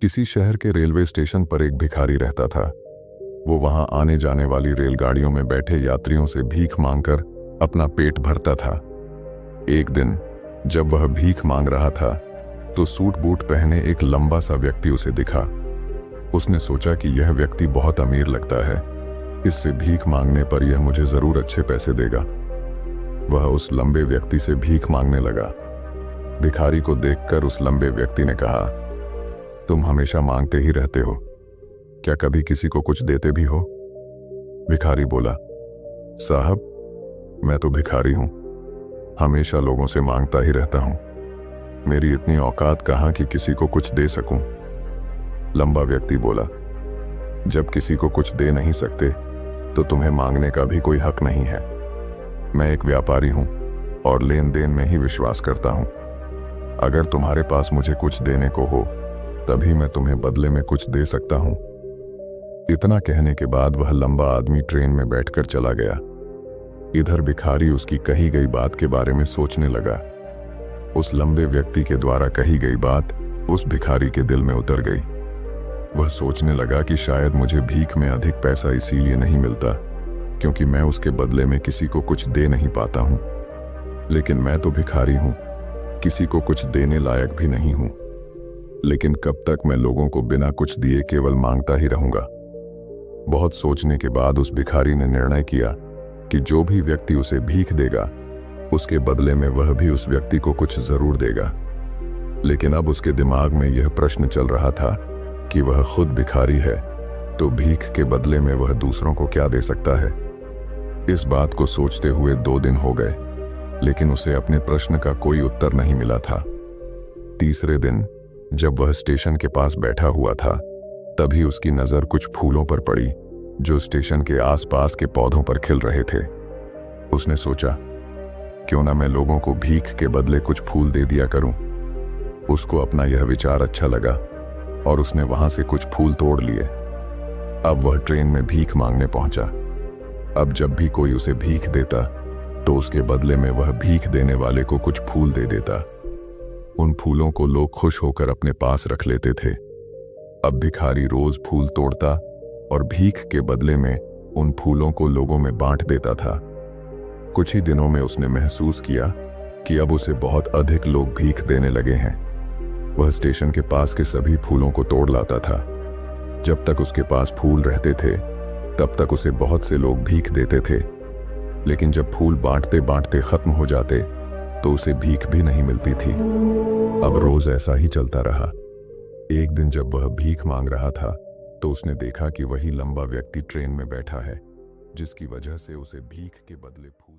किसी शहर के रेलवे स्टेशन पर एक भिखारी रहता था। वो वहां आने जाने वाली रेलगाड़ियों में बैठे यात्रियों से भीख मांगकर अपना पेट भरता था। एक दिन जब वह भीख मांग रहा था तो सूट बूट पहने एक लंबा सा व्यक्ति उसे दिखा। उसने सोचा कि यह व्यक्ति बहुत अमीर लगता है, इससे भीख मांगने पर यह मुझे जरूर अच्छे पैसे देगा। वह उस लंबे व्यक्ति से भीख मांगने लगा। भिखारी को देखकर उस लंबे व्यक्ति ने कहा, तुम हमेशा मांगते ही रहते हो, क्या कभी किसी को कुछ देते भी हो? भिखारी बोला, साहब मैं तो भिखारी हूं, हमेशा लोगों से मांगता ही रहता हूं। मेरी इतनी औकात कहां कि किसी को कुछ दे सकूं। लंबा व्यक्ति बोला, जब किसी को कुछ दे नहीं सकते तो तुम्हें मांगने का भी कोई हक नहीं है। मैं एक व्यापारी हूं और लेन देन में ही विश्वास करता हूं। अगर तुम्हारे पास मुझे कुछ देने को हो तभी मैं तुम्हें बदले में कुछ दे सकता हूं। इतना कहने के बाद वह लंबा आदमी ट्रेन में बैठकर चला गया। इधर भिखारी उसकी कही गई बात के बारे में सोचने लगा। उस लंबे व्यक्ति के द्वारा कही गई बात उस भिखारी के दिल में उतर गई। वह सोचने लगा कि शायद मुझे भीख में अधिक पैसा इसीलिए नहीं मिलता क्योंकि मैं उसके बदले में किसी को कुछ दे नहीं पाता हूं। लेकिन मैं तो भिखारी हूं, किसी को कुछ देने लायक भी नहीं हूं। लेकिन कब तक मैं लोगों को बिना कुछ दिए केवल मांगता ही रहूंगा? बहुत सोचने के बाद उस भिखारी ने निर्णय किया कि जो भी व्यक्ति उसे भीख देगा उसके बदले में वह भी उस व्यक्ति को कुछ जरूर देगा। लेकिन अब उसके दिमाग में यह प्रश्न चल रहा था कि वह खुद भिखारी है तो भीख के बदले में वह दूसरों को क्या दे सकता है। इस बात को सोचते हुए 2 दिन हो गए, लेकिन उसे अपने प्रश्न का कोई उत्तर नहीं मिला था। तीसरे दिन जब वह स्टेशन के पास बैठा हुआ था तभी उसकी नजर कुछ फूलों पर पड़ी जो स्टेशन के आसपास के पौधों पर खिल रहे थे। उसने सोचा, क्यों ना मैं लोगों को भीख के बदले कुछ फूल दे दिया करूं। उसको अपना यह विचार अच्छा लगा और उसने वहां से कुछ फूल तोड़ लिए। अब वह ट्रेन में भीख मांगने पहुंचा। अब जब भी कोई उसे भीख देता तो उसके बदले में वह भीख देने वाले को कुछ फूल दे देता। उन फूलों को लोग खुश होकर अपने पास रख लेते थे। अब भिखारी रोज फूल तोड़ता और भीख के बदले में उन फूलों को लोगों में बांट देता था। कुछ ही दिनों में उसने महसूस किया कि अब उसे बहुत अधिक लोग भीख देने लगे हैं। वह स्टेशन के पास के सभी फूलों को तोड़ लाता था। जब तक उसके पास फूल रहते थे तब तक उसे बहुत से लोग भीख देते थे, लेकिन जब फूल बांटते बांटते खत्म हो जाते तो उसे भीख भी नहीं मिलती थी। अब रोज ऐसा ही चलता रहा। एक दिन जब वह भीख मांग रहा था तो उसने देखा कि वही लंबा व्यक्ति ट्रेन में बैठा है, जिसकी वजह से उसे भीख के बदले फूल